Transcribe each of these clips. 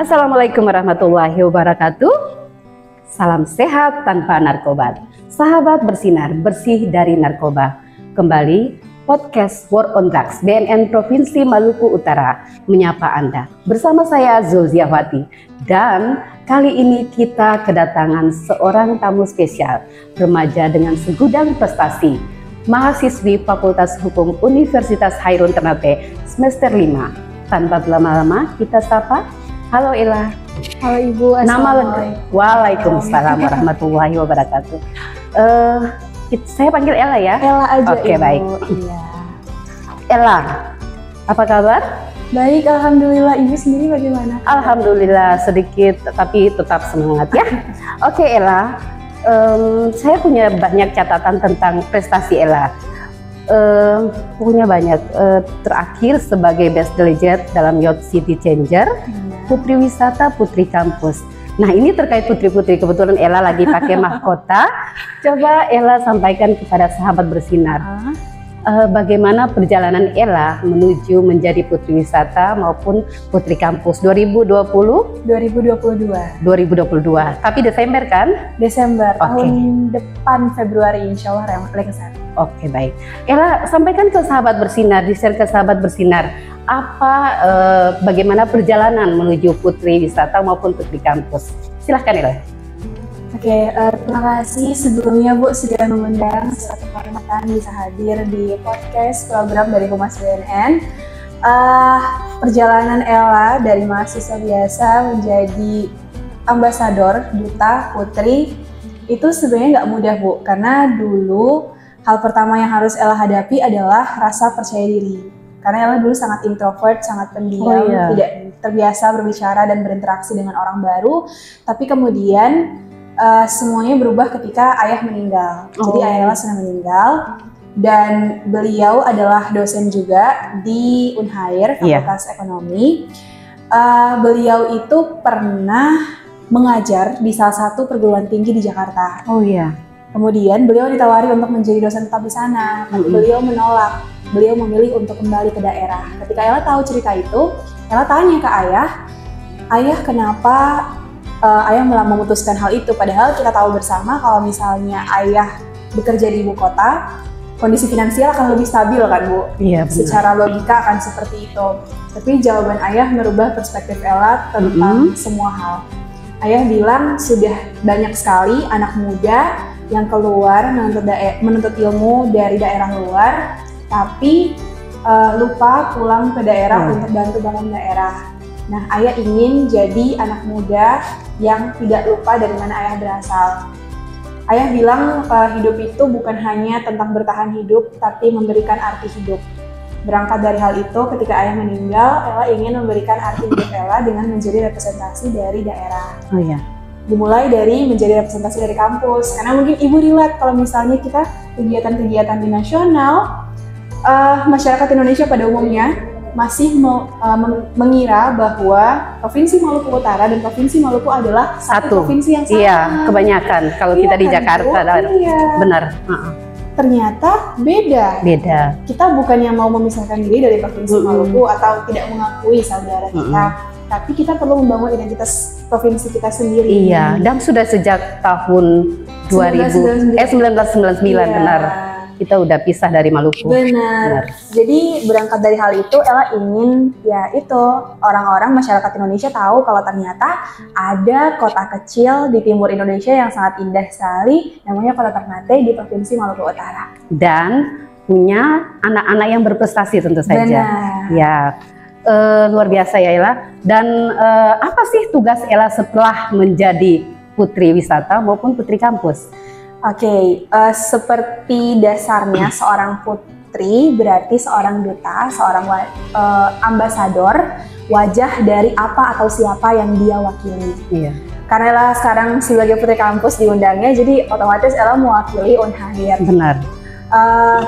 Assalamualaikum warahmatullahi wabarakatuh. Salam sehat tanpa narkoba. Sahabat bersinar, bersih dari narkoba. Kembali podcast War on Drugs BNN Provinsi Maluku Utara menyapa Anda. Bersama saya Zulziawati. Dan kali ini kita kedatangan seorang tamu spesial, remaja dengan segudang prestasi, mahasiswi Fakultas Hukum Universitas Hairun Ternate semester 5. Tanpa berlama-lama kita sapa. Halo Ella. Halo Ibu. Nama lengkap. Waalaikumsalam warahmatullahi wabarakatuh. Saya panggil Ella ya. Ella aja. Oke, Ibu. baik. Iya. Ella, apa kabar? Baik, alhamdulillah. Ibu sendiri bagaimana? Alhamdulillah, sedikit tapi tetap semangat ya. Oke Ella, saya punya banyak catatan tentang prestasi Ella. Punya banyak, terakhir sebagai Best Delegate dalam Youth City Changer, Putri Wisata, Putri Kampus. Nah ini terkait putri-putri, kebetulan Ella lagi pakai mahkota. Coba Ella sampaikan kepada sahabat bersinar, bagaimana perjalanan Ella menuju menjadi Putri Wisata maupun Putri Kampus 2020? 2022. 2022, tapi Desember kan? Desember, Oke. tahun depan Februari insya Allah yang kesana. Oke, baik. Ella, sampaikan ke sahabat bersinar, di-share ke sahabat bersinar, bagaimana perjalanan menuju Putri Wisata maupun Putri Kampus. Silahkan Ella. Oke, terima kasih sebelumnya Bu sudah mengundang, suatu kehormatan bisa hadir di podcast program dari Humas BNN. Perjalanan Ella dari mahasiswa biasa menjadi ambasador Duta Putri itu sebenarnya nggak mudah Bu, karena dulu hal pertama yang harus Ella hadapi adalah rasa percaya diri. Karena Ella dulu sangat introvert, sangat pendiam, tidak terbiasa berbicara dan berinteraksi dengan orang baru. Tapi kemudian semuanya berubah ketika ayah meninggal. Jadi ayah Ella sudah meninggal dan beliau adalah dosen juga di Unhair, Fakultas Ekonomi. Beliau itu pernah mengajar di salah satu perguruan tinggi di Jakarta. Oh iya. Kemudian beliau ditawari untuk menjadi dosen tetap di sana, tapi beliau menolak. Beliau memilih untuk kembali ke daerah. Ketika Ella tahu cerita itu, Ella tanya ke ayah kenapa ayah malah memutuskan hal itu? Padahal kita tahu bersama kalau misalnya ayah bekerja di ibu kota, kondisi finansial akan lebih stabil kan Bu? Iya, benar. Secara logika akan seperti itu. Tapi jawaban ayah merubah perspektif Ella tentang semua hal. Ayah bilang sudah banyak sekali anak muda yang keluar menuntut ilmu dari daerah luar, tapi lupa pulang ke daerah untuk bantu bangun daerah. Nah, ayah ingin jadi anak muda yang tidak lupa dari mana ayah berasal. Ayah bilang hidup itu bukan hanya tentang bertahan hidup, tapi memberikan arti hidup. Berangkat dari hal itu, ketika ayah meninggal, Ella ingin memberikan arti hidup Ella dengan menjadi representasi dari daerah. Oh iya. Dimulai dari menjadi representasi dari kampus, karena mungkin Ibu relate kalau misalnya kita kegiatan-kegiatan di nasional, masyarakat Indonesia pada umumnya masih mengira bahwa Provinsi Maluku Utara dan Provinsi Maluku adalah satu provinsi yang sama. Iya, kebanyakan kalau kita di Jakarta, benar. Ternyata beda. Kita bukannya mau memisahkan diri dari Provinsi Maluku atau tidak mengakui saudara kita, tapi kita perlu membangun identitas provinsi kita sendiri. Iya, dan sudah sejak tahun 1999 benar. Kita udah pisah dari Maluku. Benar. Jadi berangkat dari hal itu, Ella ingin orang-orang masyarakat Indonesia tahu kalau ternyata ada kota kecil di timur Indonesia yang sangat indah sekali, namanya Kota Ternate di Provinsi Maluku Utara. Dan punya anak-anak yang berprestasi tentu saja. Benar. Ya. Luar biasa ya Ella. Dan apa sih tugas Ella setelah menjadi Putri Wisata maupun Putri Kampus? Oke, seperti dasarnya seorang putri berarti seorang duta, seorang ambasador, wajah dari apa atau siapa yang dia wakili. Iya. Karena Ella sekarang sebagai Putri Kampus diundangnya, jadi otomatis Ella mewakili Unhair. Benar.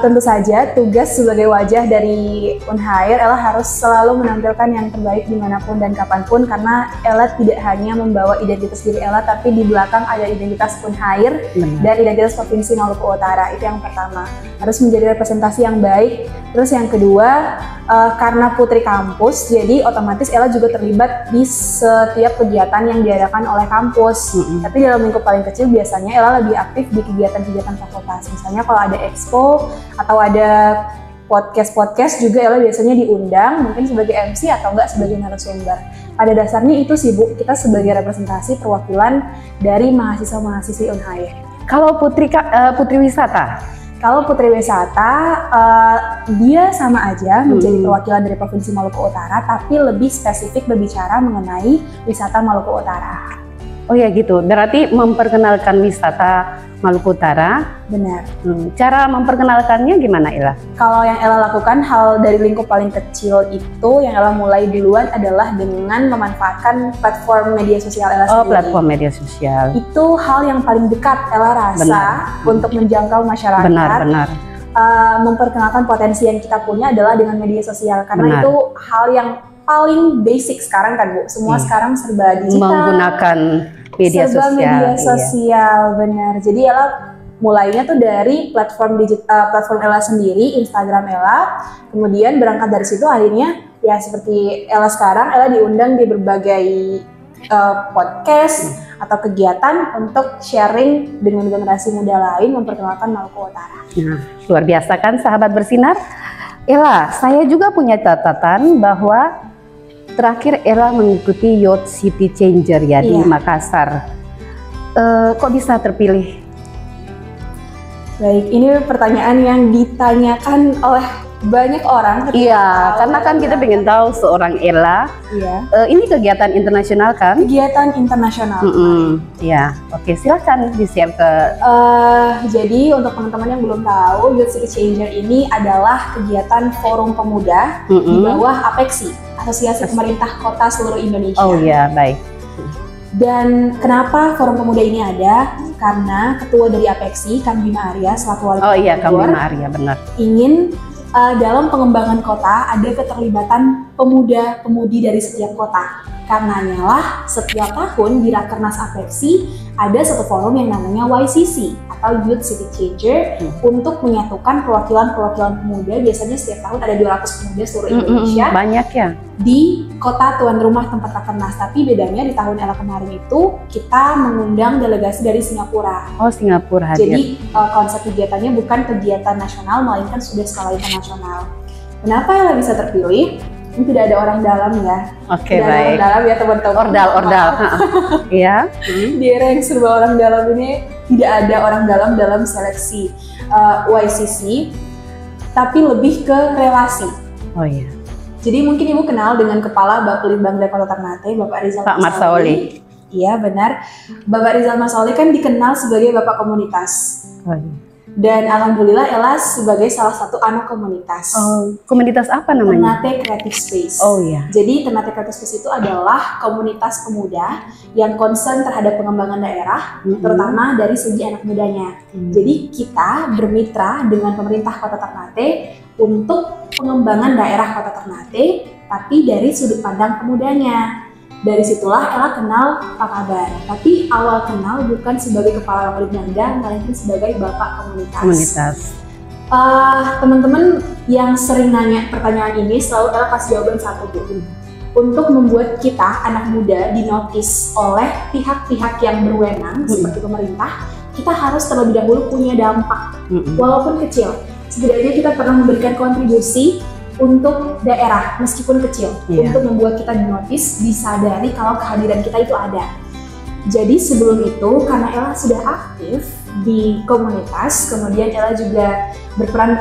Tentu saja tugas sebagai wajah dari Unhair, Ella harus selalu menampilkan yang terbaik dimanapun dan kapanpun, karena Ella tidak hanya membawa identitas diri Ella, tapi di belakang ada identitas Unhair dan identitas Provinsi Maluku Utara. Itu yang pertama, harus menjadi representasi yang baik. Terus yang kedua, karena putri kampus, jadi otomatis Ella juga terlibat di setiap kegiatan yang diadakan oleh kampus. Tapi dalam lingkup paling kecil biasanya Ella lebih aktif di kegiatan-kegiatan fakultas. Misalnya kalau ada expo atau ada podcast juga Ella biasanya diundang, mungkin sebagai MC atau enggak sebagai narasumber. Pada dasarnya itu sih Bu, kita sebagai representasi perwakilan dari mahasiswa-mahasiswi Unhair. Kalau putri wisata? Kalau putri wisata, dia sama aja menjadi perwakilan dari Provinsi Maluku Utara, tapi lebih spesifik berbicara mengenai wisata Maluku Utara. Oh ya gitu, berarti memperkenalkan wisata Maluku Utara. Benar. Cara memperkenalkannya gimana Ella? Kalau yang Ella lakukan, hal dari lingkup paling kecil itu yang Ella mulai duluan adalah dengan memanfaatkan platform media sosial Ella sendiri. Platform media sosial. Itu hal yang paling dekat Ella rasa untuk menjangkau masyarakat. Benar. Memperkenalkan potensi yang kita punya adalah dengan media sosial, karena itu hal yang paling basic sekarang kan Bu. Semua sekarang serba digital. Menggunakan media sosial. Benar. Jadi Ella mulainya tuh dari platform Ella sendiri, Instagram Ella. Kemudian berangkat dari situ akhirnya ya seperti Ella sekarang, Ella diundang di berbagai podcast atau kegiatan untuk sharing dengan generasi muda lain, memperkenalkan Maluku Utara. Nah, luar biasa kan sahabat bersinar? Ella, saya juga punya catatan bahwa terakhir Ella mengikuti Youth City Changer ya di Makassar. Kok bisa terpilih? Baik, ini pertanyaan yang ditanyakan oleh banyak orang. Iya, karena kan kita pengen tahu seorang Ella. Iya. Ini kegiatan internasional kan? Kegiatan internasional. Iya, oke, silakan di-share ke. Jadi untuk teman-teman yang belum tahu, Youth City Changer ini adalah kegiatan forum pemuda di bawah APEXI, Asosiasi Pemerintah Kota Seluruh Indonesia. Oh iya, baik. Dan kenapa forum pemuda ini ada? Karena ketua dari APEXI, Kang Bima Arya, selaku wali kota Oh iya, Kang Bima Arya, benar. Ingin dalam pengembangan kota ada keterlibatan pemuda-pemudi dari setiap kota. Karenanya lah setiap tahun di Rakernas APEXI ada satu forum yang namanya YCC atau Youth City Changer untuk menyatukan perwakilan-perwakilan pemuda. Biasanya setiap tahun ada 200 pemuda seluruh Indonesia. Banyak ya. Di kota tuan rumah tempat Rakernas. Tapi bedanya di tahun Ella kemarin itu kita mengundang delegasi dari Singapura. Oh, Singapura hadir. Jadi konsep kegiatannya bukan kegiatan nasional, melainkan sudah skala internasional. Kenapa Ella bisa terpilih? Ini tidak ada orang dalam ya. Oke, tidak baik. Ada orang dalam ya teman-teman. Ordal. Iya. Di era yang serba orang dalam ini tidak ada orang dalam seleksi YCC, tapi lebih ke relasi. Oh iya. Jadi mungkin Ibu kenal dengan Kepala Bapelitbang Kota Ternate, Bapak Rizal Marsoli. Iya benar. Bapak Rizal Marsoli kan dikenal sebagai Bapak Komunitas. Oh iya. Dan alhamdulillah Ella sebagai salah satu anak komunitas. Oh, komunitas apa namanya? Ternate Creative Space. Oh iya. Jadi Ternate Creative Space itu adalah komunitas pemuda yang concern terhadap pengembangan daerah, terutama dari segi anak mudanya. Jadi kita bermitra dengan pemerintah Kota Ternate untuk pengembangan daerah Kota Ternate, tapi dari sudut pandang pemudanya. Dari situlah Ella kenal Pak Kaban. Tapi awal kenal bukan sebagai kepala Bapelitbang, melainkan sebagai bapak komunitas. Teman-teman yang sering nanya pertanyaan ini selalu Ella kasih jawaban satu Bu. Untuk membuat kita anak muda dinotis oleh pihak-pihak yang berwenang seperti pemerintah, kita harus terlebih dahulu punya dampak, walaupun kecil. Setidaknya kita pernah memberikan kontribusi untuk daerah meskipun kecil, untuk membuat kita dinotis, disadari kalau kehadiran kita itu ada. Jadi sebelum itu karena Ella sudah aktif di komunitas, kemudian Ella juga berperan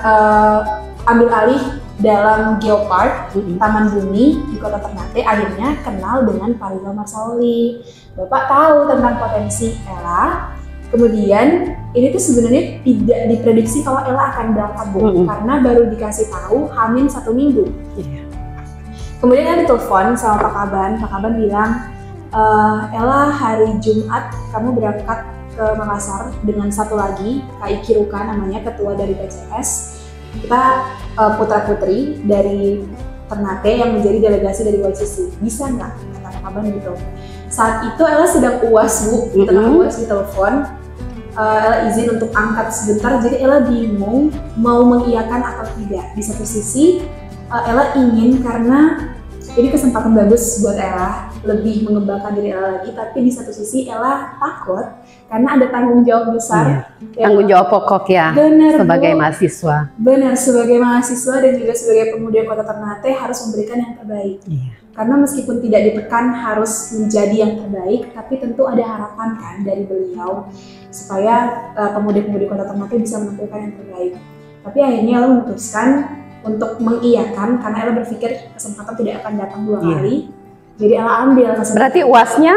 ambil alih dalam Geopark Taman Bumi di Kota Ternate. Akhirnya kenal dengan Pak Rizal Marsoli. Bapak tahu tentang potensi Ella. Kemudian ini tuh sebenarnya tidak diprediksi kalau Ella akan berangkat Bu, karena baru dikasih tahu Hamin 1 minggu. Kemudian Ella ditelepon sama Pak Kaban bilang, Ella hari Jumat kamu berangkat ke ke Makassar dengan satu lagi, Kak Iki Ruka namanya, ketua dari PCS. Kita putra-putri dari Ternate yang menjadi delegasi dari YCC. Bisa nggak? Kata Kak Ban gitu. Saat itu Ella sedang UAS, Bu. Di tengah UAS ditelepon. Ella izin untuk angkat sebentar, jadi Ella bingung mau mengiyakan atau tidak. Di satu sisi, Ella ingin karena ini kesempatan bagus buat Ella lebih mengembangkan diri Ella lagi, tapi di satu sisi Ella takut karena ada tanggung jawab besar. Tanggung jawab pokok ya, benar, sebagai Bu. mahasiswa. Benar, sebagai mahasiswa dan juga sebagai pemuda Kota Ternate harus memberikan yang terbaik. Karena meskipun tidak ditekan harus menjadi yang terbaik, tapi tentu ada harapan kan dari beliau supaya pemuda-pemudi Kota Ternate bisa menampilkan yang terbaik. Tapi akhirnya Ella memutuskan untuk mengiyakan karena Ella berpikir kesempatan tidak akan datang dua kali. Jadi Ella ambil kesempatan. Berarti UASnya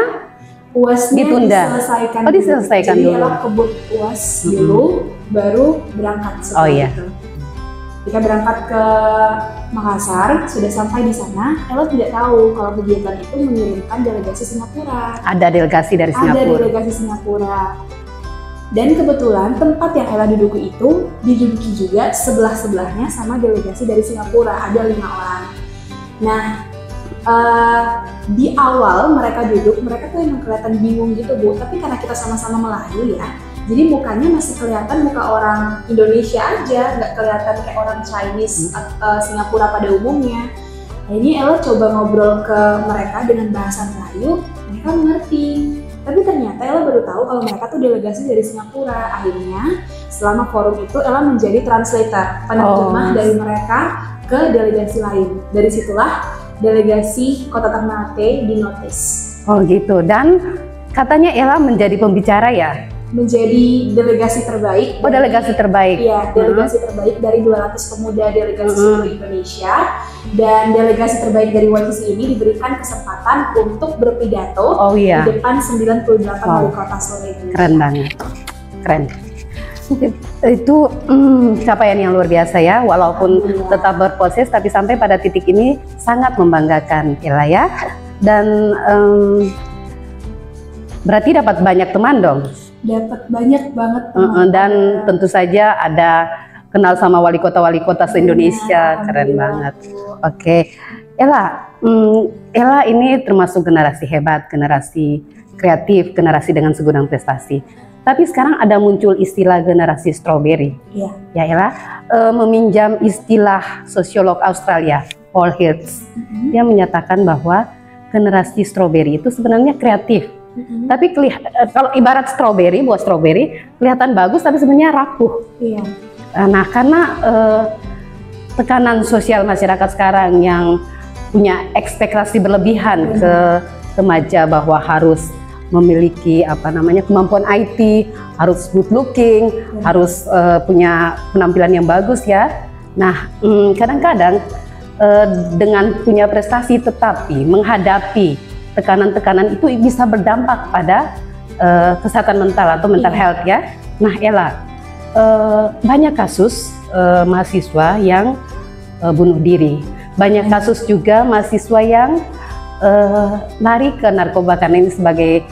ditunda. Diselesaikan. Oh, diselesaikan dulu. dulu. Jadi Ella kebut UAS dulu, baru berangkat setelah itu. Ketika berangkat ke Makassar, sudah sampai di sana, Ella tidak tahu kalau kegiatan itu mengirimkan delegasi Singapura. Ada delegasi dari Singapura. Ada delegasi Singapura. Dan kebetulan tempat yang Ella duduki itu diduduki juga sebelah-sebelahnya sama delegasi dari Singapura, ada 5 orang. Nah, di awal mereka duduk, mereka tuh emang kelihatan bingung gitu, Bu. Tapi karena kita sama-sama Melayu ya, jadi mukanya masih kelihatan muka orang Indonesia aja, nggak kelihatan kayak orang Chinese Singapura pada umumnya. Akhirnya Ella coba ngobrol ke mereka dengan bahasa Melayu, mereka mengerti. Tapi ternyata Ella baru tahu kalau mereka tuh delegasi dari Singapura. Akhirnya selama forum itu Ella menjadi translator, penerjemah dari mereka ke delegasi lain. Dari situlah delegasi Kota Ternate di notice. Oh gitu. Dan katanya Ella menjadi pembicara ya? Menjadi delegasi terbaik. Oh, delegasi terbaik. Iya, delegasi terbaik dari 200 pemuda delegasi seluruh Indonesia. Dan delegasi terbaik dari YCC ini diberikan kesempatan untuk berpidato di depan 98 wali kota seluruh Indonesia. Keren banget. Keren. Itu capaian yang luar biasa ya, walaupun tetap berproses, tapi sampai pada titik ini sangat membanggakan Ella ya. Dan berarti dapat banyak teman dong? Dapat banyak banget teman. Dan tentu saja ada kenal sama wali kota se-Indonesia, keren banget. Oke, Ella, Ella ini termasuk generasi hebat, generasi kreatif, generasi dengan segudang prestasi. Tapi sekarang ada muncul istilah generasi strawberry. Iya. Ya Ella, meminjam istilah sosiolog Australia, Paul Hirsch. Dia menyatakan bahwa generasi strawberry itu sebenarnya kreatif. Tapi kalau ibarat strawberry, buah strawberry kelihatan bagus tapi sebenarnya rapuh. Iya. Nah, karena tekanan sosial masyarakat sekarang yang punya ekspektasi berlebihan ke remaja bahwa harus memiliki kemampuan IT, harus good looking, harus punya penampilan yang bagus ya. Nah, kadang-kadang dengan punya prestasi tetapi menghadapi tekanan-tekanan itu bisa berdampak pada kesehatan mental atau mental health ya. Nah Ella, banyak kasus mahasiswa yang bunuh diri, banyak kasus juga mahasiswa yang lari ke narkoba karena ini sebagai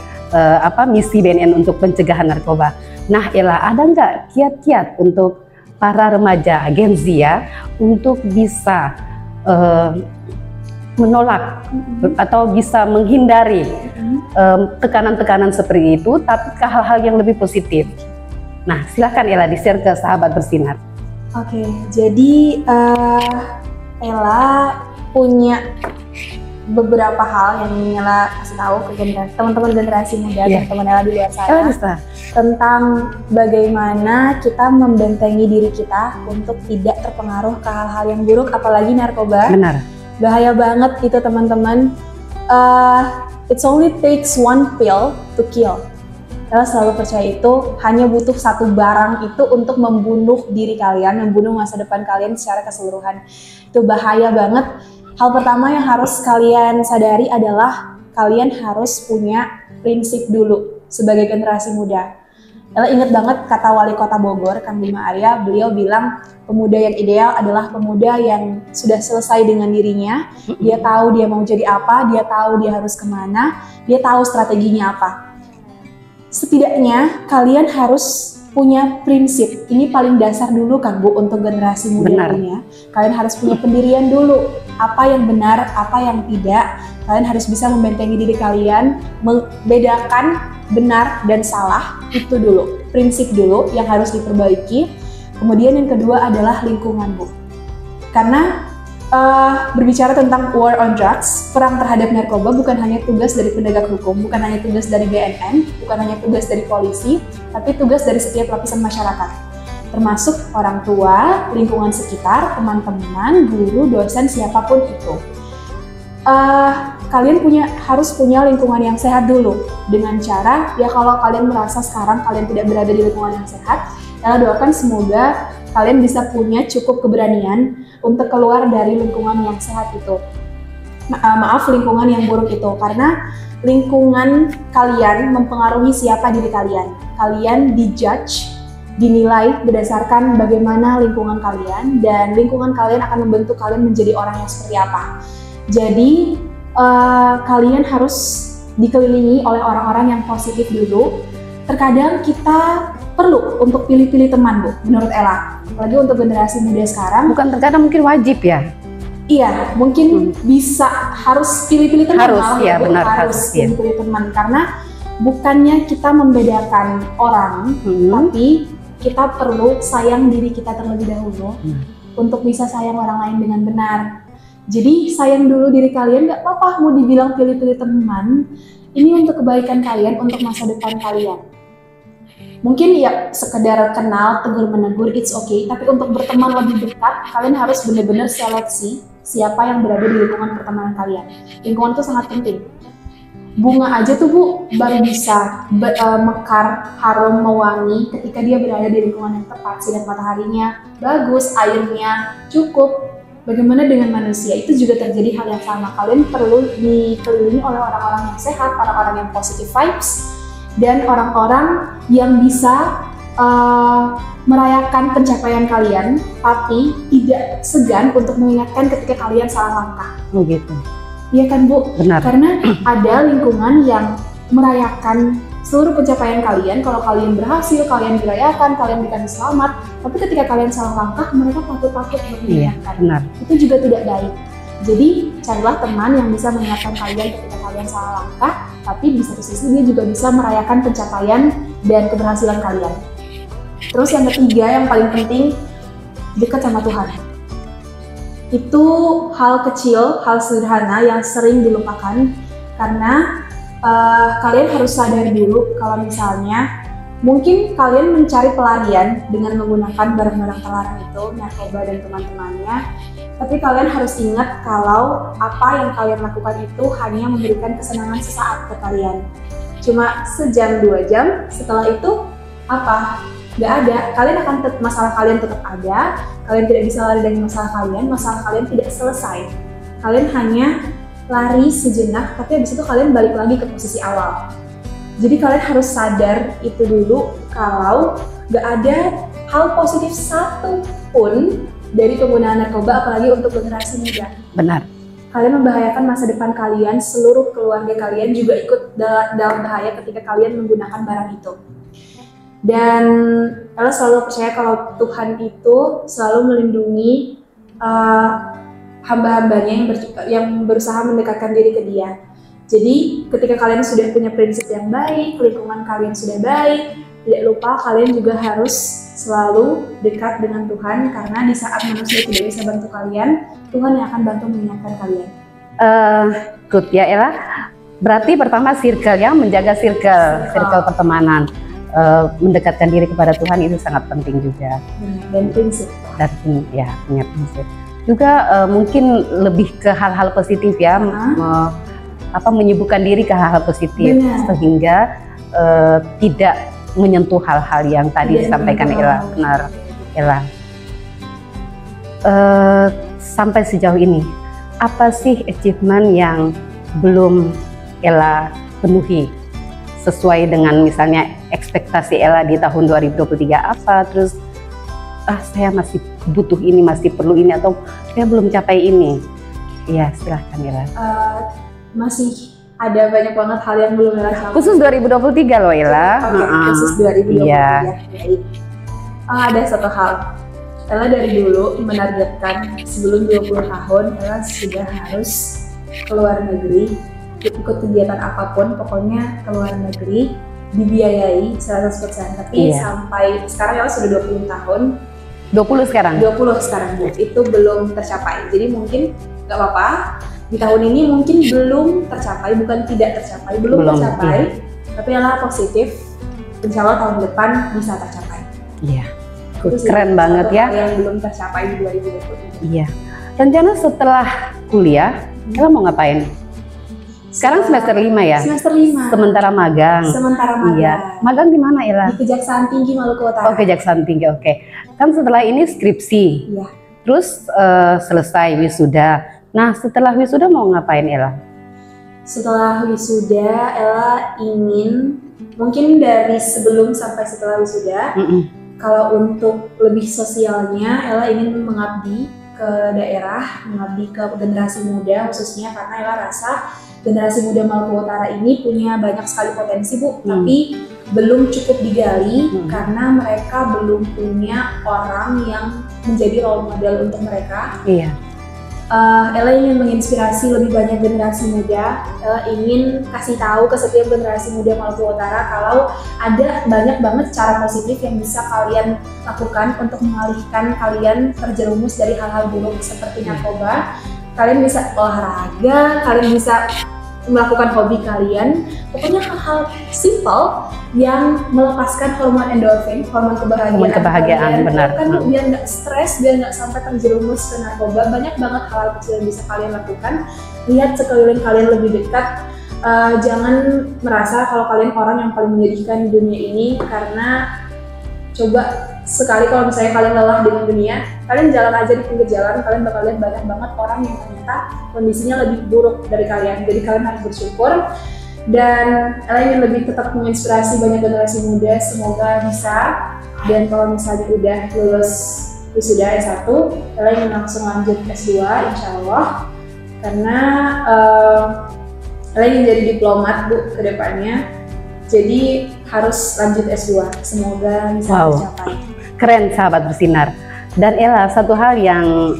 misi BNN untuk pencegahan narkoba. Nah Ella, ada nggak kiat-kiat untuk para remaja Gen Z ya untuk bisa menolak atau bisa menghindari tekanan-tekanan seperti itu, tapi ke hal-hal yang lebih positif. Nah, silahkan Ella di-share ke sahabat bersinar. Oke, jadi Ella punya beberapa hal yang ingin Ella kasih tahu ke teman-teman generasi muda, teman-teman Ella di luar sana, tentang bagaimana kita membentengi diri kita untuk tidak terpengaruh ke hal-hal yang buruk, apalagi narkoba. Benar. Bahaya banget itu teman-teman. It only takes one pill to kill. Ella selalu percaya itu, hanya butuh satu barang itu untuk membunuh diri kalian, membunuh masa depan kalian secara keseluruhan. Itu bahaya banget. Hal pertama yang harus kalian sadari adalah kalian harus punya prinsip dulu sebagai generasi muda. Ella ingat banget kata wali kota Bogor, Kang Bima Arya, beliau bilang pemuda yang ideal adalah pemuda yang sudah selesai dengan dirinya, dia tahu dia mau jadi apa, dia tahu dia harus kemana, dia tahu strateginya apa. setidaknya kalian harus punya prinsip. Ini paling dasar dulu kan Bu untuk generasi muda ini ya. Kalian harus punya pendirian dulu. Apa yang benar, apa yang tidak. Kalian harus bisa membentengi diri kalian, membedakan benar dan salah. Itu dulu, prinsip dulu yang harus diperbaiki. Kemudian yang kedua adalah lingkungan Bu. Karena berbicara tentang war on drugs, perang terhadap narkoba bukan hanya tugas dari penegak hukum, bukan hanya tugas dari BNN, bukan hanya tugas dari polisi, tapi tugas dari setiap lapisan masyarakat, termasuk orang tua, lingkungan sekitar, teman-teman, guru, dosen, siapapun itu. Kalian harus punya lingkungan yang sehat dulu, dengan cara, ya kalau kalian merasa sekarang kalian tidak berada di lingkungan yang sehat, ya doakan semoga kalian bisa punya cukup keberanian untuk keluar dari lingkungan yang sehat itu. Maaf, lingkungan yang buruk itu. Karena lingkungan kalian mempengaruhi siapa diri kalian. Kalian dijudge, dinilai berdasarkan bagaimana lingkungan kalian. Dan lingkungan kalian akan membentuk kalian menjadi orang yang seperti apa. Jadi, kalian harus dikelilingi oleh orang-orang yang positif dulu. Terkadang kita perlu untuk pilih-pilih teman Bu, menurut Ella. Apalagi untuk generasi muda sekarang. Bukan terkadang, mungkin wajib ya? Iya, mungkin harus pilih-pilih teman. Harus, ya benar. Harus pilih-pilih teman. Karena bukannya kita membedakan orang, tapi kita perlu sayang diri kita terlebih dahulu untuk bisa sayang orang lain dengan benar. Jadi sayang dulu diri kalian, gak apa-apa mau dibilang pilih-pilih teman. Ini untuk kebaikan kalian, untuk masa depan kalian. Mungkin ya sekedar kenal, tegur menegur, it's okay. Tapi untuk berteman lebih dekat, kalian harus benar-benar seleksi siapa yang berada di lingkungan pertemanan kalian. Lingkungan itu sangat penting. Bunga aja tuh Bu, baru bisa mekar, harum, mewangi ketika dia berada di lingkungan yang tepat. Sinar mataharinya bagus, airnya cukup. Bagaimana dengan manusia? Itu juga terjadi hal yang sama. Kalian perlu dikelilingi oleh orang-orang yang sehat, orang-orang yang positive vibes, dan orang-orang yang bisa merayakan pencapaian kalian, tapi tidak segan untuk mengingatkan ketika kalian salah langkah. Oh gitu. Iya kan Bu? Benar. Karena ada lingkungan yang merayakan seluruh pencapaian kalian. Kalau kalian berhasil, kalian dirayakan, kalian dikasih selamat. Tapi ketika kalian salah langkah, mereka takut-takut untuk mengingatkan. Benar. Itu juga tidak baik. Jadi carilah teman yang bisa mengingatkan kalian ketika kalian salah langkah, tapi di satu sisi dia juga bisa merayakan pencapaian dan keberhasilan kalian. Terus yang ketiga yang paling penting, dekat sama Tuhan. Itu hal kecil, hal sederhana yang sering dilupakan karena kalian harus sadar dulu kalau misalnya mungkin kalian mencari pelarian dengan menggunakan barang-barang terlarang itu, narkoba dan teman-temannya. Tapi kalian harus ingat kalau apa yang kalian lakukan itu hanya memberikan kesenangan sesaat ke kalian. Cuma sejam, 2 jam, setelah itu apa? Nggak ada. Kalian akan masalah kalian tetap ada, kalian tidak bisa lari dari masalah kalian tidak selesai. Kalian hanya lari sejenak, tapi habis itu kalian balik lagi ke posisi awal. Jadi kalian harus sadar itu dulu kalau nggak ada hal positif satu pun dari penggunaan narkoba, apalagi untuk generasi muda. Benar. Kalian membahayakan masa depan kalian, seluruh keluarga kalian juga ikut dalam bahaya ketika kalian menggunakan barang itu. Dan Ella selalu percaya kalau Tuhan itu selalu melindungi hamba-hambanya yang berusaha mendekatkan diri ke Dia. Jadi ketika kalian sudah punya prinsip yang baik, lingkungan kalian sudah baik, tidak lupa kalian juga harus selalu dekat dengan Tuhan, karena di saat manusia tidak bisa bantu kalian, Tuhan yang akan bantu mengingatkan kalian. Good ya Ella. Berarti pertama circle ya, menjaga circle pertemanan, mendekatkan diri kepada Tuhan itu sangat penting juga. Dan prinsip. Dan ya punya prinsip. Juga mungkin lebih ke hal-hal positif ya, menyibukkan diri ke hal-hal positif. Benar. Sehingga tidak menyentuh hal-hal yang tadi disampaikan Ella. Benar, Ella. Sampai sejauh ini, apa sih achievement yang belum Ella penuhi sesuai dengan misalnya ekspektasi Ella di tahun 2023 apa? Terus saya masih butuh ini, masih perlu ini, atau saya belum capai ini? Ya silahkan Ella. Masih ada banyak banget hal yang belum Ella capai. Khusus 2023 loh Ella. Oke, khusus 2023. Iya. Baik. Ada satu hal. Ella dari dulu menargetkan sebelum 20 tahun Ella sudah harus keluar negeri, ikut kegiatan apapun, pokoknya keluar negeri, dibiayai 100%. Tapi sampai sekarang Ella sudah 20 tahun. 20 sekarang? 20 sekarang Bu, itu belum tercapai. Jadi mungkin nggak apa-apa, di tahun ini mungkin belum tercapai, bukan tidak tercapai, belum tercapai. Tapi Ella positif, insya Allah tahun depan bisa tercapai. Iya, keren banget ya. Yang belum tercapai di 2023. Iya. Rencana setelah kuliah, Ella mau ngapain? Sekarang semester 5 ya? Semester 5. Sementara magang. Sementara magang. Iya. Magang di mana Ella? Di Kejaksaan Tinggi Maluku Utara. Oh, Kejaksaan Tinggi, oke. Kan setelah ini skripsi. Iya. Terus selesai wisuda. Nah, setelah wisuda mau ngapain Ella? Setelah wisuda, Ella ingin, mungkin dari sebelum sampai setelah wisuda, kalau untuk lebih sosialnya, Ella ingin mengabdi ke daerah, mengabdi ke generasi muda khususnya, karena Ella rasa generasi muda Maluku Utara ini punya banyak sekali potensi Bu, tapi belum cukup digali karena mereka belum punya orang yang menjadi role model untuk mereka. Iya. Ella ingin menginspirasi lebih banyak generasi muda. Ella ingin kasih tahu ke setiap generasi muda Maluku Utara kalau ada banyak banget cara positif yang bisa kalian lakukan untuk mengalihkan kalian terjerumus dari hal-hal buruk seperti narkoba. Kalian bisa olahraga, kalian bisa melakukan hobi kalian, pokoknya hal-hal simple yang melepaskan hormon endorfin, hormon kebahagiaan, benar. Kan biar nggak stres, biar nggak sampai terjerumus ke narkoba. Banyak banget hal kecil yang bisa kalian lakukan. Lihat sekeliling kalian lebih dekat. Jangan merasa kalau kalian orang yang paling menyedihkan di dunia ini, karena coba sekali kalau misalnya kalian lelah dengan dunia, kalian jalan aja di pinggir jalan, kalian bakal lihat banyak banget orang yang ternyata kondisinya lebih buruk dari kalian. Jadi kalian harus bersyukur, dan Ella ingin lebih tetap menginspirasi banyak generasi muda, semoga bisa. Dan kalau misalnya udah lulus wisuda S1, Ella ingin langsung lanjut S2 insya Allah, karena Ella ingin jadi diplomat Bu ke depannya. Jadi harus lanjut S2, semoga bisa tercapai. Keren sahabat bersinar. Dan Ella, satu hal yang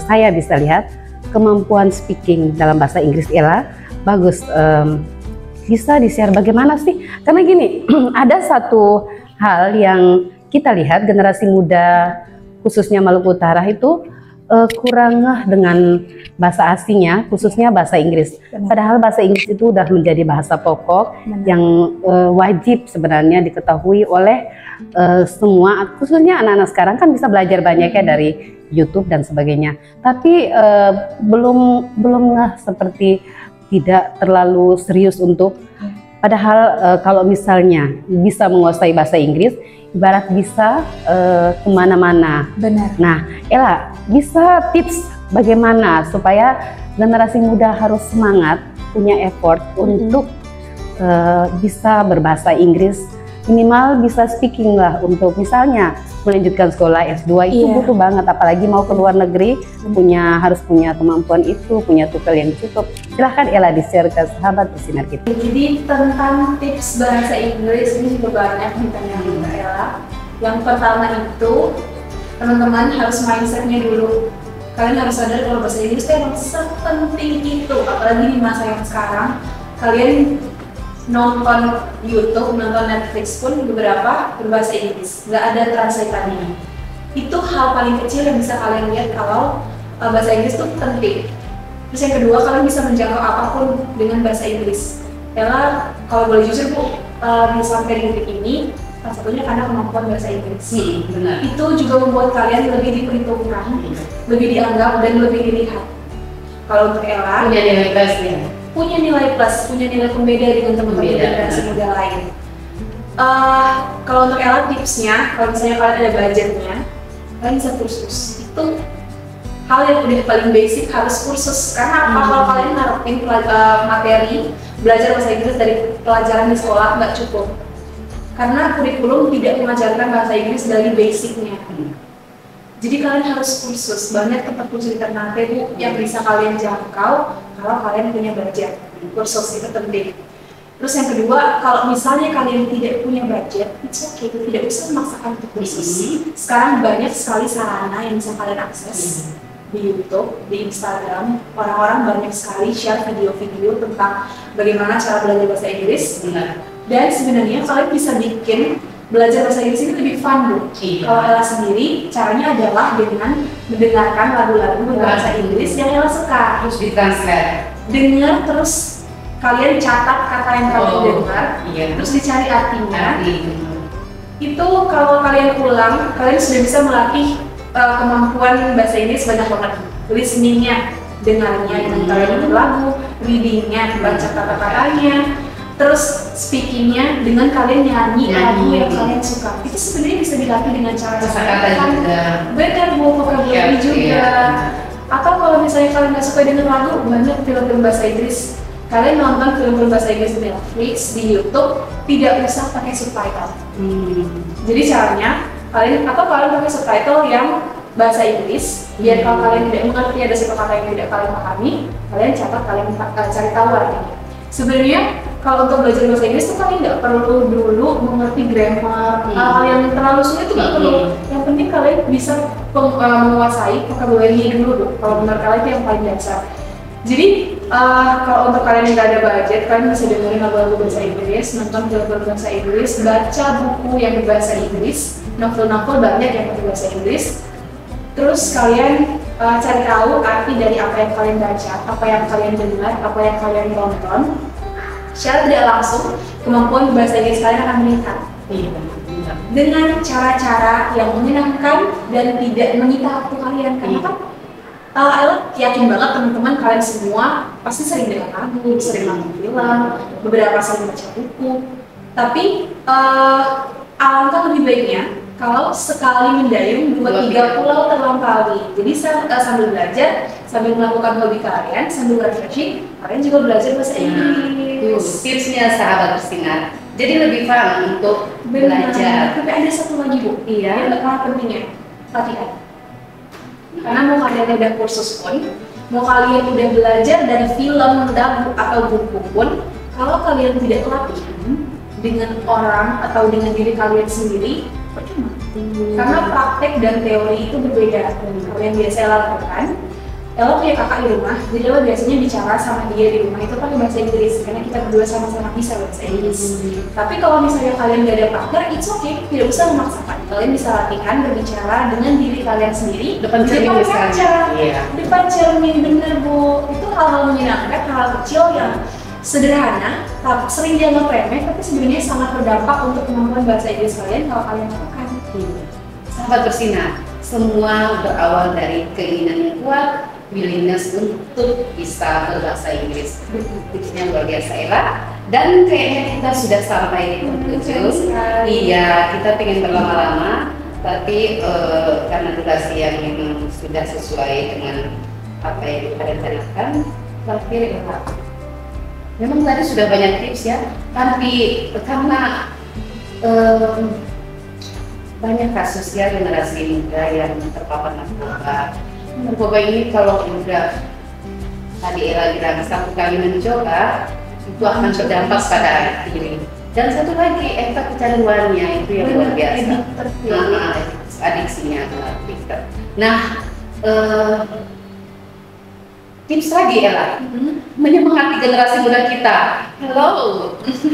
saya bisa lihat, kemampuan speaking dalam bahasa Inggris Ella bagus. Bisa di-share bagaimana sih? Karena gini, ada satu hal yang kita lihat generasi muda khususnya Maluku Utara itu kurang ngeh dengan bahasa asingnya, khususnya bahasa Inggris. Padahal bahasa Inggris itu udah menjadi bahasa pokok yang wajib sebenarnya diketahui oleh semua, khususnya anak-anak sekarang kan bisa belajar banyak ya dari YouTube dan sebagainya. Tapi belum ngeh, seperti tidak terlalu serius untuk. Padahal kalau misalnya bisa menguasai bahasa Inggris, ibarat bisa kemana-mana. Benar. Nah, Ella, bisa tips bagaimana supaya generasi muda harus semangat, punya effort untuk bisa berbahasa Inggris, minimal bisa speaking lah, untuk misalnya melanjutkan sekolah S2 itu butuh banget, apalagi mau ke luar negeri, harus punya kemampuan itu, punya tutor yang cukup. Silahkan Ella di-share ke sahabat bersinar kita. Jadi tentang tips bahasa Inggris ini juga banyak ditanya Mbak Ella. Yang pertama itu, teman-teman harus mindsetnya dulu. Kalian harus sadar kalau bahasa Inggris itu emang sepenting itu, apalagi di masa yang sekarang. Kalian nonton YouTube, nonton Netflix pun beberapa berbahasa Inggris, nggak ada translate-nya. Itu hal paling kecil yang bisa kalian lihat kalau bahasa Inggris itu penting. Terus yang kedua, kalian bisa menjangkau apapun dengan bahasa Inggris. Ella, kalau boleh jujur Bu, sampai di titik ini, salah satunya karena kemampuan bahasa Inggris. Benar. Itu juga membuat kalian lebih diperhitungkan, lebih dianggap, dan lebih dilihat. Kalau untuk Ella, Punya nilai plusnya. punya nilai plus, punya nilai pembeda dengan teman-teman generasi muda lain. Kalau untuk Ella tipsnya, kalau misalnya kalian ada budgetnya, kalian bisa kursus. Itu hal yang udah paling basic, harus kursus. Karena kalau kalian ngarepin materi belajar bahasa Inggris dari pelajaran di sekolah nggak cukup. Karena kurikulum tidak mengajarkan bahasa Inggris dari basicnya. Jadi kalian harus kursus, banyak tempat kursus internasional Bu yang bisa kalian jangkau kalau kalian punya budget. kursus itu penting. Terus yang kedua, kalau misalnya kalian tidak punya budget, it's okay, tidak usah memaksakan untuk kursus. Sekarang banyak sekali sarana yang bisa kalian akses di YouTube, di Instagram. Orang-orang banyak sekali share video-video tentang bagaimana cara belajar bahasa Inggris. Dan sebenarnya kalian bisa bikin belajar bahasa Inggris itu lebih fun, Bu. Kalau Ella sendiri, caranya adalah dengan mendengarkan lagu-lagu berbahasa Inggris yang Ella suka. Terus ditranslate. Dengar terus kalian catat kata yang kalian dengar, terus dicari artinya. Itu kalau kalian ulang, kalian sudah bisa melatih kemampuan bahasa Inggris banyak banget. Listening-nya, dengarnya dengan kalian dengar lagu, reading-nya, baca kata-katanya, terus speaking-nya dengan kalian nyanyi lagu yang kalian suka. Itu sebenarnya bisa dilatih dengan cara-cara benar, Bu, vocabulary juga. Atau kalau misalnya kalian nggak suka dengan lagu, banyak film-film bahasa Inggris. Kalian nonton film-film bahasa Inggris di Netflix, di YouTube, tidak usah pakai subtitle. Jadi caranya, kalian pakai subtitle yang bahasa Inggris, biar kalau kalian tidak mengerti ada satu kata yang tidak kalian pahami, kalian catat, kalian cari tahu artinya. Sebenarnya kalau untuk belajar bahasa Inggris tuh kalian nggak perlu dulu mengerti grammar, hal yang terlalu sulit itu nggak perlu. Yang penting kalian bisa menguasai vocabulary dulu, kalau menurut kalian itu yang paling dasar. Jadi kalau untuk kalian yang nggak ada budget, kalian bisa dengerin lagu-lagu bahasa Inggris, nonton film-film bahasa Inggris, baca buku yang berbahasa Inggris, novel-novel banyak yang berbahasa Inggris. Terus kalian cari tahu arti dari apa yang kalian baca, apa yang kalian dengar, apa yang kalian tonton. Secara tidak langsung, kemampuan bahasa Inggris kalian akan meningkat. Dengan cara-cara yang menyenangkan dan tidak menyita waktu kalian. Karena kan Ella yakin banget teman-teman kalian semua pasti sering dengar lagu, sering nonton film, beberapa sering baca buku. Tapi alangkah lebih baiknya kalau sekali mendayung 2-3 pulau terlampaui. Jadi sambil belajar, sambil melakukan hobi kalian, sambil refreshing, kalian juga belajar bahasa Inggris. Tipsnya sahabat bersinar. Jadi lebih fun untuk belajar. Tapi ada satu lagi, Bu. Yang paling pentingnya, latihan. Karena mau kalian udah kursus pun, mau kalian udah belajar dari film, lagu, atau buku pun, kalau kalian tidak latihan dengan orang atau dengan diri kalian sendiri, percuma. Karena praktek dan teori itu berbeda. Kalau yang biasa Ella lakukan, Ella punya kakak di rumah, jadi Ella biasanya bicara sama dia di rumah itu pakai bahasa Inggris, karena kita berdua sama-sama bisa bahasa Inggris. Tapi kalau misalnya kalian gak ada partner, it's okay, tidak usah memaksakan. Kalian bisa latihan berbicara dengan diri kalian sendiri, depan cermin, bener, Bu. Itu hal-hal menyenangkan, hal kecil yang sederhana, sering dianggap remeh, tapi sebenarnya sangat berdampak untuk kemampuan bahasa Inggris kalian kalau kalian lakukan. Sahabat bersinar, semua berawal dari keinginan yang kuat, willingness untuk bisa berbahasa Inggris. Tipsnya luar biasa, Ella. Dan kayaknya kita sudah sampai di penghujung. Iya, kita pengen berlama-lama, tapi karena durasi yang memang sudah sesuai dengan apa yang kita rencanakan, terakhir Ella. Memang tadi sudah banyak tips ya, tapi karena banyak kasus ya generasi muda yang terpapar narkoba. Narkoba ini kalau udah tadi Ella bilang satu kali mencoba itu akan berdampak pada diri. Dan satu lagi efek kecanduannya itu yang luar biasa. Adiksinya Twitter. Nah, tips lagi Ella, menyemangati generasi muda kita. Halo,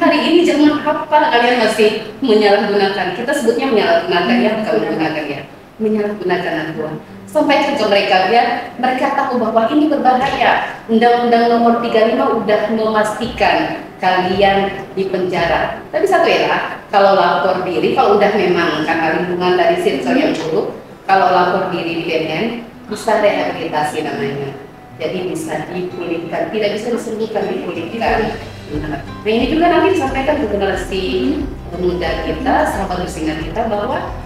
hari ini zaman apa kalian masih menyalahgunakan? Kita sebutnya menyalahgunakan ya, bukan menggunakan ya. Menyalahgunakan narkoba. Sampaikan ke mereka biar mereka tahu bahwa ini berbahaya. Undang-Undang Nomor 35 udah memastikan kalian di penjara. Tapi satu Ella, kalau lapor diri, kalau udah memang karena lingkungan dari circle yang buruk, kalau lapor diri di BNN bisa rehabilitasi namanya. Jadi bisa dipulihkan, tidak bisa disembuhkan, dipulihkan. Nah ini juga nanti disampaikan ke generasi muda kita, sahabat bersinar kita bahwa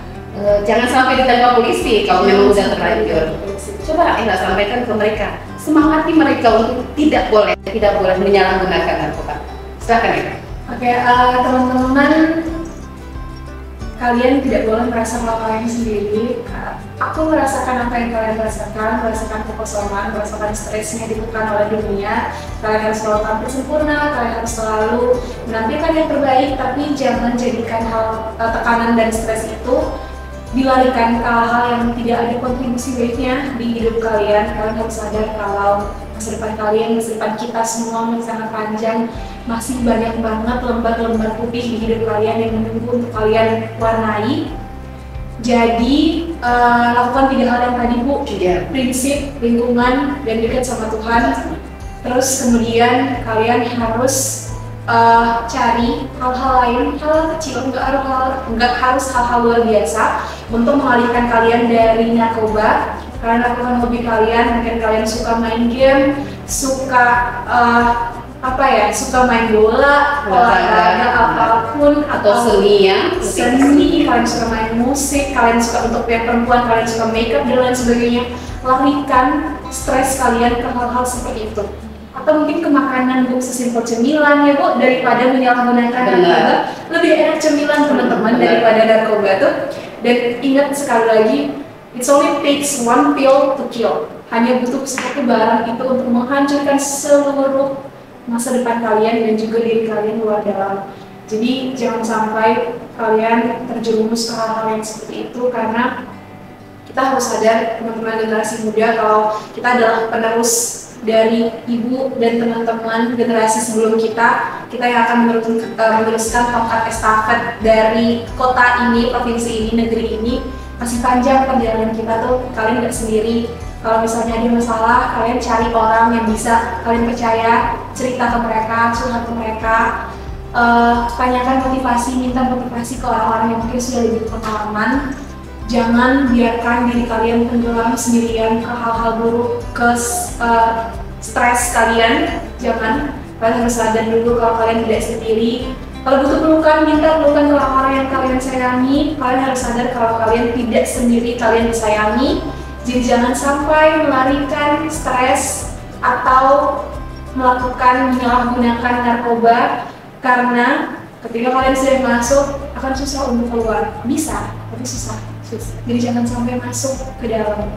jangan sampai ditangkap polisi kalau memang sudah terlanjur. Coba Ella sampaikan ke mereka, semangati mereka untuk tidak boleh menyalahgunakan narkoba. Silakan Ella. Oke, teman-teman, kalian tidak boleh merasa kalau kalian sendiri. Aku merasakan apa yang kalian merasakan kekosongan, merasakan stresnya ditekan oleh dunia. Kalian harus selalu tampil sempurna, kalian harus selalu menampilkan yang terbaik, tapi jangan jadikan tekanan dan stres itu dilarikan ke hal-hal yang tidak ada kontribusi baiknya di hidup kalian. Kalian harus sadar kalau masa depan kalian, masa depan kita semua masih sangat panjang, masih banyak banget lembar-lembar putih di hidup kalian yang menunggu untuk kalian warnai. Jadi lakukan 3 hal yang tadi Bu, prinsip, lingkungan, dan dekat sama Tuhan. Terus kemudian kalian harus cari hal-hal lain, hal kecil, nggak harus hal-hal luar biasa untuk mengalihkan kalian dari narkoba. Kalian lakukan hobi kalian, mungkin kalian suka main game, suka suka main bola, olahraga apapun, atau seni, kalian suka main musik, kalian suka untuk yang perempuan, kalian suka makeup dan lain sebagainya. Larikan stres kalian ke hal-hal seperti itu. Atau mungkin ke makanan Bu, sesimpel cemilan ya Bu, daripada menyalahgunakan narkoba. Lebih enak cemilan teman-teman daripada narkoba tuh. Dan ingat sekali lagi, it only takes 1 pill to kill. Hanya butuh satu barang itu untuk menghancurkan seluruh masa depan kalian dan juga diri kalian luar dalam. Jadi jangan sampai kalian terjerumus ke hal-hal yang seperti itu, karena kita harus sadar teman-teman generasi muda kalau kita adalah penerus dari ibu dan teman-teman generasi sebelum kita yang akan meneruskan tongkat estafet dari kota ini, provinsi ini, negeri ini. Masih panjang perjalanan kita tuh, kalian nggak sendiri. Kalau misalnya ada masalah, kalian cari orang yang bisa kalian percaya, cerita ke mereka, curhat ke mereka, tanyakan motivasi, minta motivasi ke orang-orang yang mungkin sudah lebih berpengalaman. Jangan biarkan diri kalian tenggelam sendirian ke hal-hal buruk, ke stres kalian. Jangan, kalian harus sadar dulu kalau kalian tidak sendiri. Kalau butuh pelukan, minta pelukan ke orang-orang yang kalian sayangi. Kalian harus sadar kalau kalian tidak sendiri, kalian disayangi. Jadi jangan sampai melarikan stres atau melakukan menyalahgunakan narkoba, karena ketika kalian sudah masuk akan susah untuk keluar. Bisa, tapi susah. Jadi jangan sampai masuk ke dalam.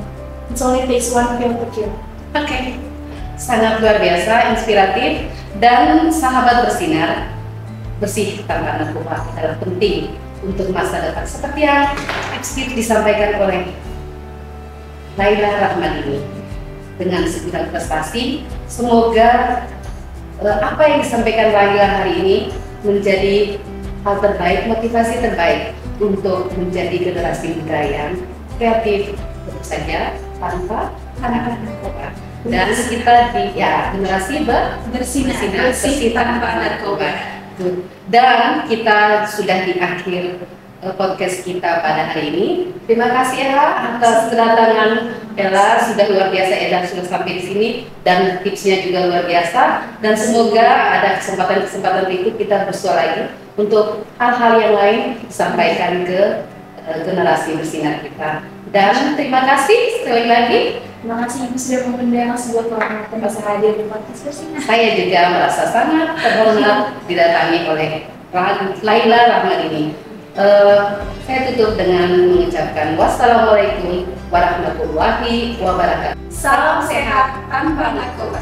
It only takes 1 pill to kill. Oke, sangat luar biasa, inspiratif, dan sahabat bersinar. Bersih tanpa narkoba adalah penting untuk masa depan, seperti yang tips disampaikan oleh Laila Rahmadini. Dengan segala prestasi, semoga apa yang disampaikan Laila hari ini menjadi hal terbaik, motivasi terbaik untuk menjadi generasi muda yang kreatif, tentu saja tanpa anak-anak narkoba. Dan kita di generasi bersih tanpa narkoba. Dan kita sudah di akhir podcast kita pada hari ini. Terima kasih Ella atas kedatangan. Ella sudah luar biasa, Ella sudah sampai di sini dan tipsnya juga luar biasa. Dan semoga ada kesempatan berikut kita bersua lagi untuk hal-hal yang lain disampaikan ke generasi bersinar kita. Dan terima kasih sekali lagi. Terima kasih Ibu sudah mengundang sebuah kehormatan bisa hadir di podcast bersinar. Saya juga merasa sangat terhormat didatangi oleh Laila Rahmadini. Saya tutup dengan mengucapkan wassalamualaikum warahmatullahi wabarakatuh. Salam sehat tanpa narkoba.